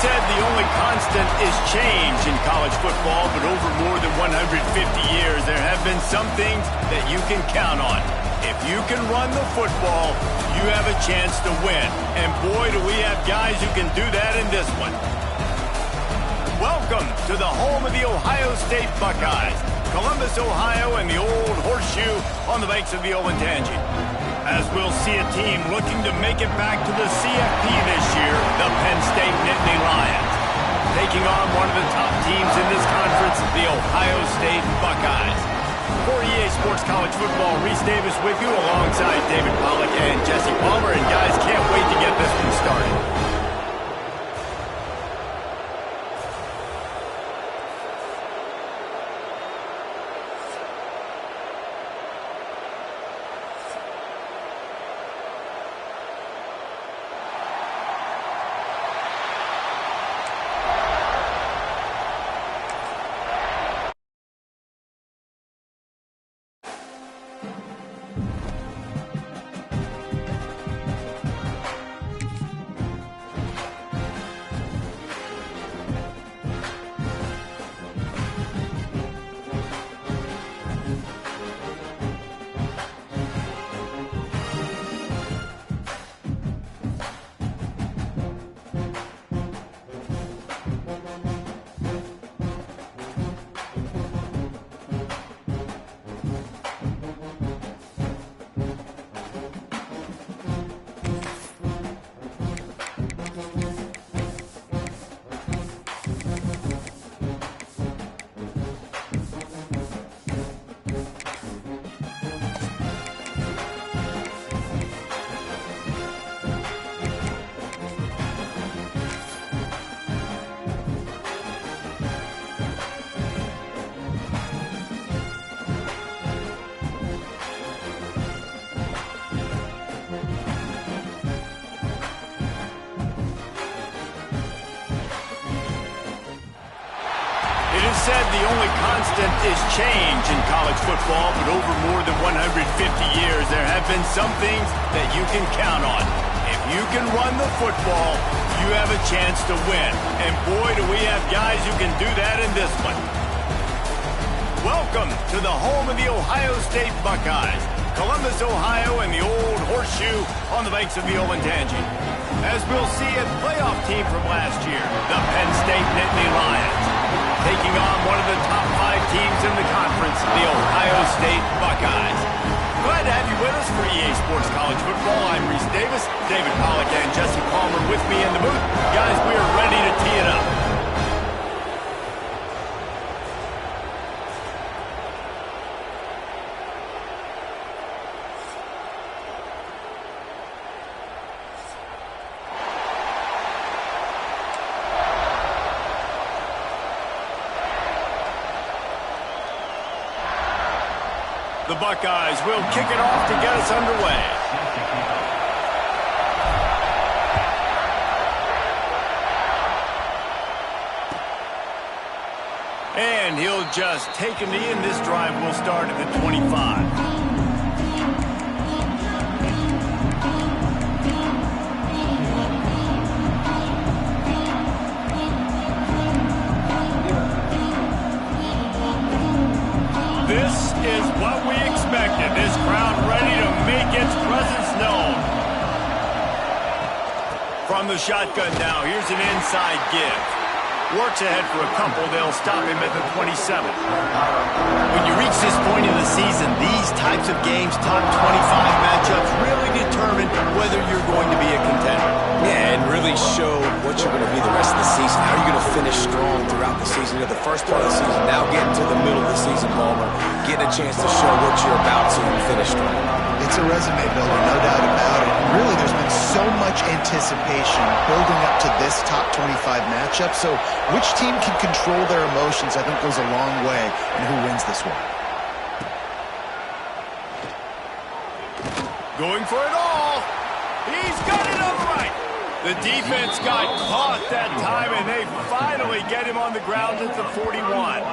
said the only constant is change in college football, but over more than 150 years, there have been some things that you can count on. If you can run the football, you have a chance to win. And boy, do we have guys who can do that in this one. Welcome to the home of the Ohio State Buckeyes, Columbus, Ohio, and the old horseshoe on the banks of the Olentangy. As we'll see a team looking to make it back to the CFP this year, the Penn State Nittany Lions, taking on one of the top teams in this conference, the Ohio State Buckeyes. For EA Sports College Football, Reese Davis with you alongside David Pollack and Jesse Palmer. And guys, can't wait to get this one started. Said the only constant is change in college football, but over more than 150 years, there have been some things that you can count on. If you can run the football, you have a chance to win. And boy, do we have guys who can do that in this one. Welcome to the home of the Ohio State Buckeyes, Columbus, Ohio, and the old horseshoe on the banks of the Olentangy. As we'll see a playoff team from last year, the Penn State Nittany Lions, taking on one of the top 5 teams in the conference, the Ohio State Buckeyes. Glad to have you with us for EA Sports College Football. I'm Reese Davis, David Pollack, and Jesse Palmer with me in the booth. Guys, we are ready to tee it up. The Buckeyes will kick it off to get us underway. And he'll just take a knee, and this drive will start at the 25. This is what we expected. This crowd ready to make its presence known. From the shotgun now, here's an inside give. Works ahead for a couple. They'll stop him at the 27. When you reach this point in the season, these types of games, top 25 matchups, really determine whether you're going to be a contender. Yeah, and really show what you're going to be the rest of the season. How you're going to finish strong throughout the season. You know, the first part of the season, now getting to the middle of the season, Palmer, getting a chance to show what you're about so you can finish strong. It's a resume builder, no doubt about it. Really, there's been so much anticipation building up to this top 25 matchup. So which team can control their emotions, I think, goes a long way in who wins this one. Going for it all. He's got it upright. The defense got caught that time, and they finally get him on the ground at the 41.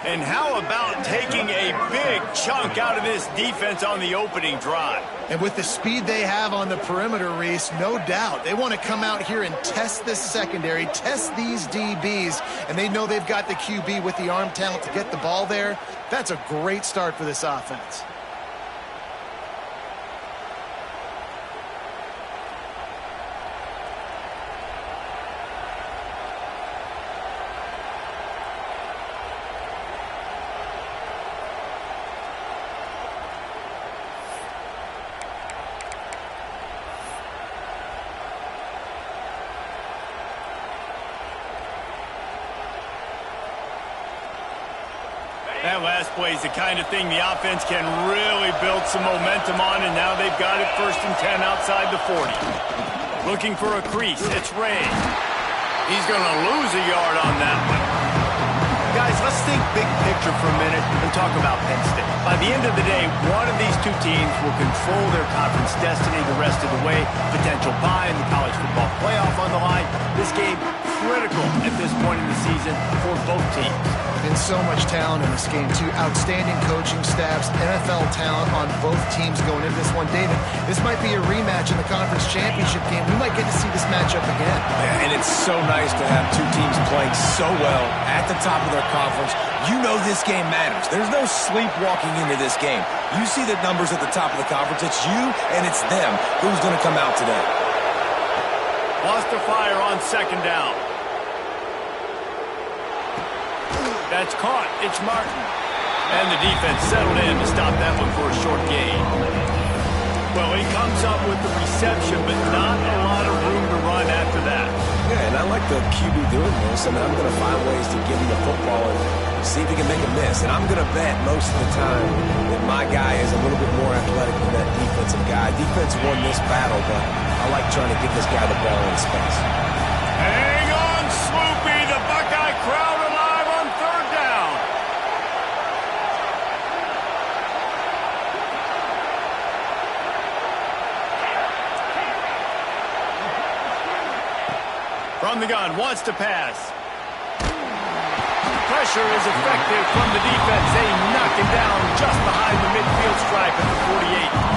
And how about taking a big chunk out of this defense on the opening drive? And with the speed they have on the perimeter, Reese, no doubt, they want to come out here and test this secondary, test these DBs, and they know they've got the QB with the arm talent to get the ball there. That's a great start for this offense. That last play is the kind of thing the offense can really build some momentum on, and now they've got it 1st and 10 outside the 40. Looking for a crease. It's Ray. He's going to lose a yard on that one. Guys, let's think big picture for a minute and talk about Penn State. By the end of the day, one of these two teams will control their conference destiny the rest of the way. Potential bye in the college football playoff on the line. This game critical at this point in the season for both teams. And so much talent in this game, too. Outstanding coaching staffs, NFL talent on both teams going into this one. David, this might be a rematch in the conference championship game. We might get to see this matchup again. Yeah, and it's so nice to have two teams playing so well at the top of their conference. You know this game matters. There's no sleepwalking into this game. You see the numbers at the top of the conference. It's you and it's them. Who's going to come out today? Lost to fire on 2nd down. That's caught. It's Martin. And the defense settled in to stop that one for a short gain. Well, he comes up with the reception, but not a lot of room to run after that. Yeah, and I like the QB doing this. I mean, I'm going to find ways to give him the football and see if he can make a miss. And I'm going to bet most of the time that my guy is a little bit more athletic than that defensive guy. Defense won this battle, but I like trying to get this guy the ball in space. Hang on, Swoopy. The Buckeye crowd alive on 3rd down. From the gun, wants to pass. Pressure is effective from the defense. They knock him down just behind the midfield stripe at the 48.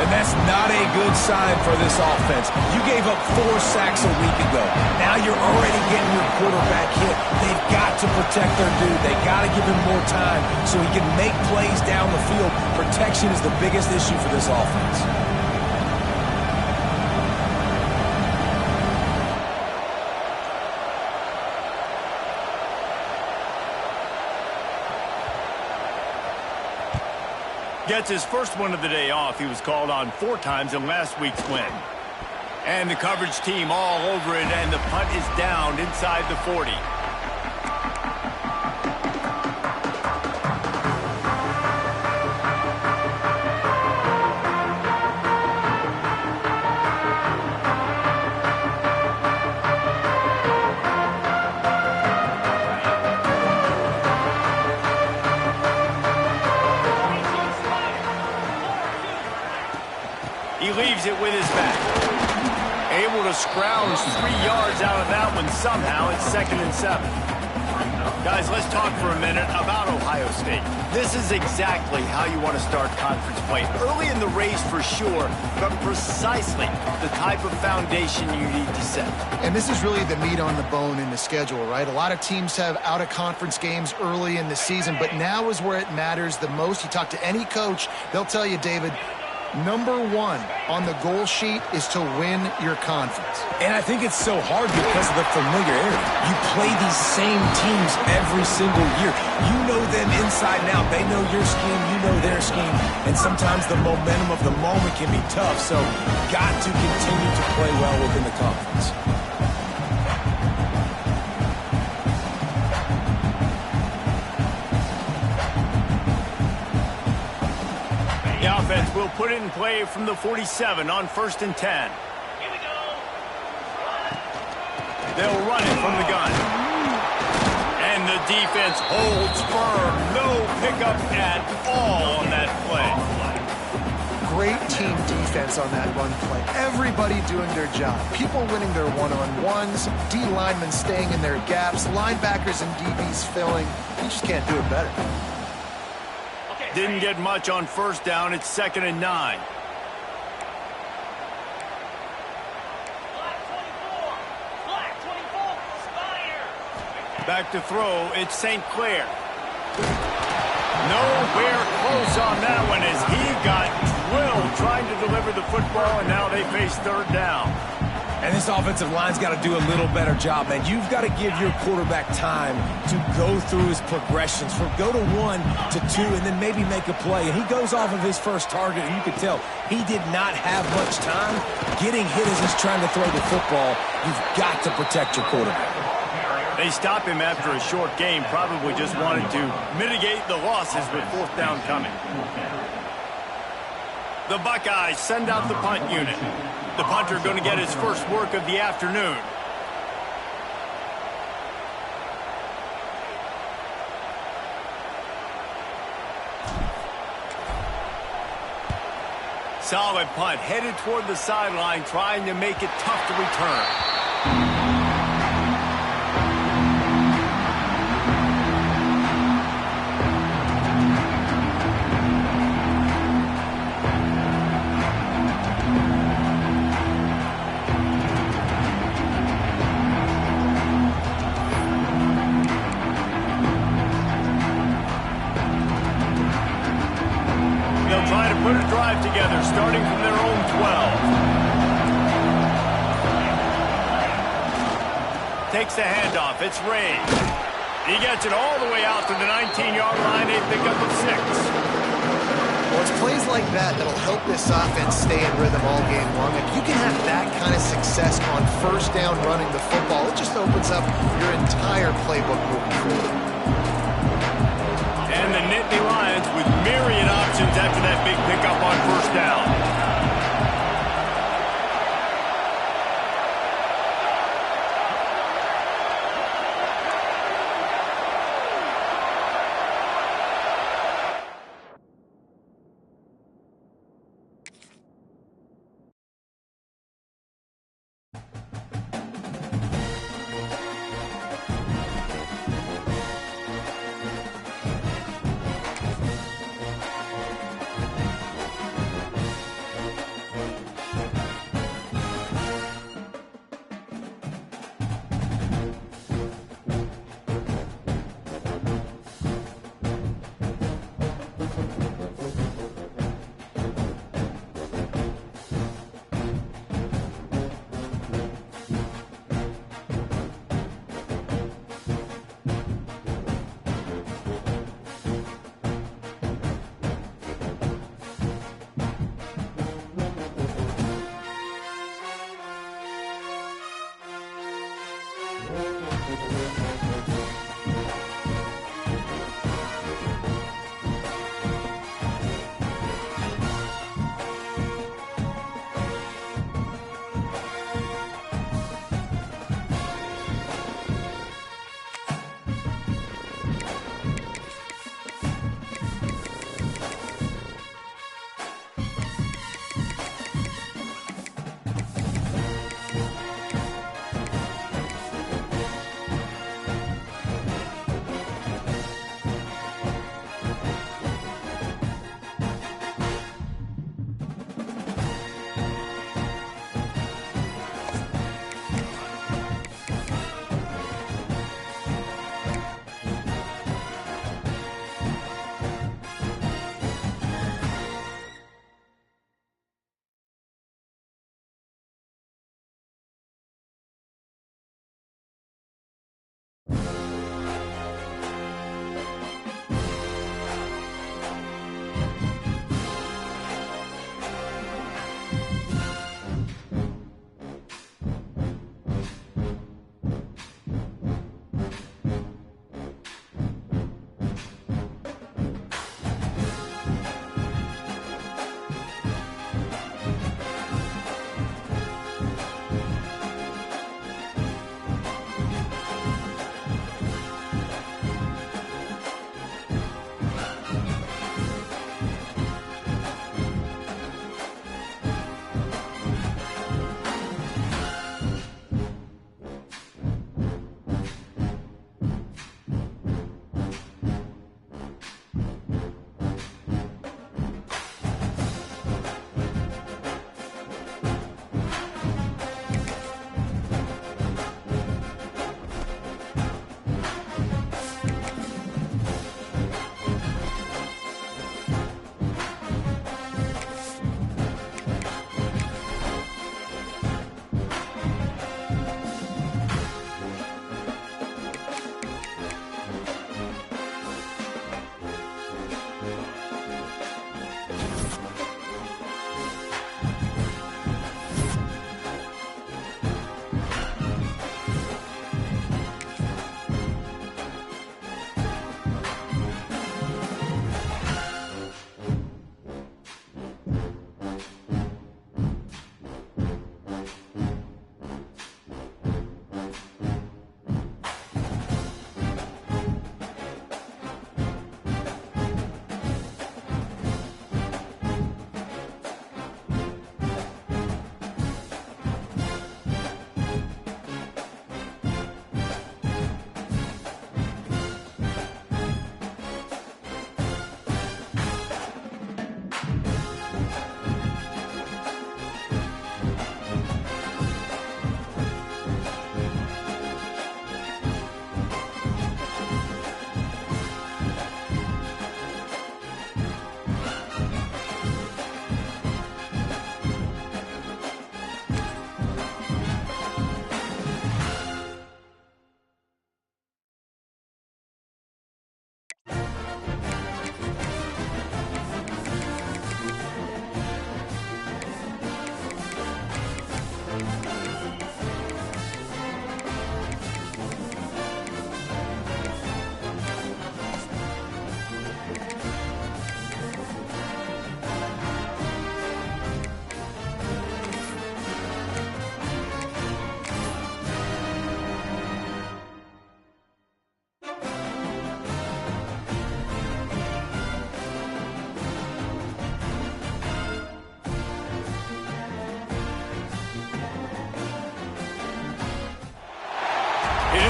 And that's not a good sign for this offense. You gave up 4 sacks a week ago. Now you're already getting your quarterback hit. They've got to protect their dude. They got to give him more time so he can make plays down the field. Protection is the biggest issue for this offense. Gets his first one of the day off. He was called on 4 times in last week's win. And the coverage team all over it, and the punt is down inside the 40. He leaves it with his back. Able to scrounge 3 yards out of that one somehow. It's 2nd and 7. Guys, let's talk for a minute about Ohio State. This is exactly how you want to start conference play. Early in the race for sure, but precisely the type of foundation you need to set. And this is really the meat on the bone in the schedule, right? A lot of teams have out-of-conference games early in the season, but now is where it matters the most. You talk to any coach, they'll tell you, David, number 1 on the goal sheet is to win your conference. And I think it's so hard because of the familiarity. You play these same teams every single year. You know them inside and out. They know your scheme, you know their scheme. And sometimes the momentum of the moment can be tough. So got to continue to play well within the conference. The offense will put it in play from the 47 on 1st and 10. Here we go. They'll run it from the gun. And the defense holds firm. No pickup at all on that play. great team defense on that run play. Everybody doing their job. People winning their one-on-ones, D linemen staying in their gaps, linebackers and DBs filling. You just can't do it better. Didn't get much on first down. It's 2nd and 9. Back to throw, it's St. Clair. Nowhere close on that one as he got drilled trying to deliver the football, and now they face 3rd down. And this offensive line's got to do a little better job, man. You've got to give your quarterback time to go through his progressions from go to 1 to 2 and then maybe make a play. And he goes off of his first target, and you can tell he did not have much time. Getting hit as he's trying to throw the football, you've got to protect your quarterback. They stop him after a short game, probably just wanted to mitigate the losses with 4th down coming. The Buckeyes send out the punt unit. The punter going to get his first work of the afternoon. Solid punt, headed toward the sideline, trying to make it tough to return. Put a drive together, starting from their own 12. Takes the handoff. It's Ray. He gets it all the way out to the 19-yard line. They pick up a 6. Well, it's plays like that that'll help this offense stay in rhythm all game long. If you can have that kind of success on first down running the football, it just opens up your entire playbook moving forward. And the Nittany Lions with myriad options after that big pickup on first down.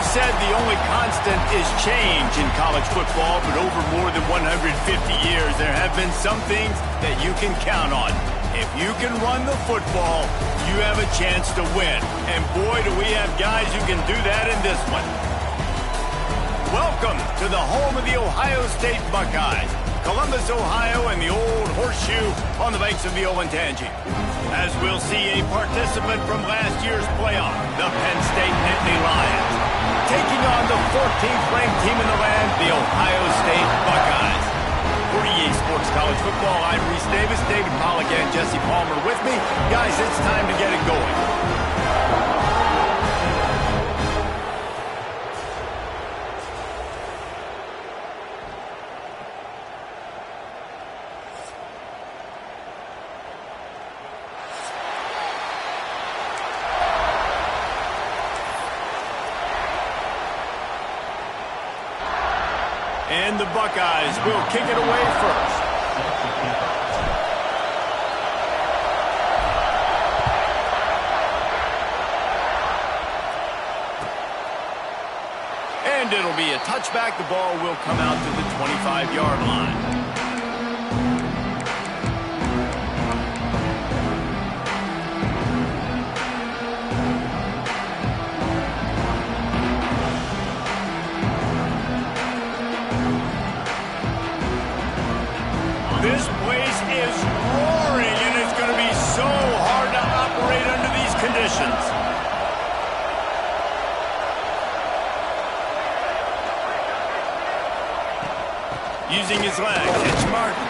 always said the only constant is change in college football, but over more than 150 years, there have been some things that you can count on. If you can run the football, you have a chance to win. And boy, do we have guys who can do that in this one. Welcome to the home of the Ohio State Buckeyes, Columbus, Ohio, and the Old Horseshoe on the banks of the Olentangy. As we'll see a participant from last year's playoff, the Penn State Nittany Lions, taking on the 14th ranked team in the land, the Ohio State Buckeyes. For EA Sports College Football, I'm Reese Davis, David Pollack, and Jesse Palmer with me. Guys, it's time to get it going. And the Buckeyes will kick it away first. And it'll be a touchback. The ball will come out to the 25-yard line. This place is roaring, and it's going to be so hard to operate under these conditions. Using his leg, it's Martin.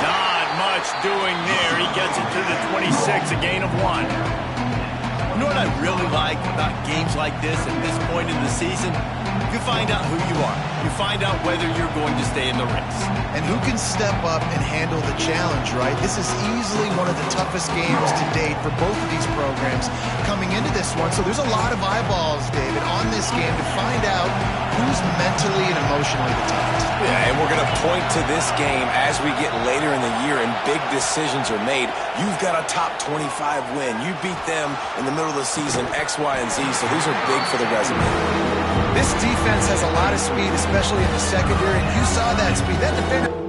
Not much doing there. He gets it to the 26, a gain of 1. You know what I really like about games like this at this point in the season? You find out who you are. You find out whether you're going to stay in the race. And who can step up and handle the challenge, right? This is easily one of the toughest games to date for both of these programs coming into this one. So there's a lot of eyeballs, David, on this game to find out who's mentally and emotionally the toughest. Yeah, and we're going to point to this game as we get later in the year and big decisions are made. You've got a top 25 win. You beat them in the middle of the season, X, Y, and Z, so these are big for the resume. This defense has a lot of speed, especially in the secondary, and you saw that speed. That defender...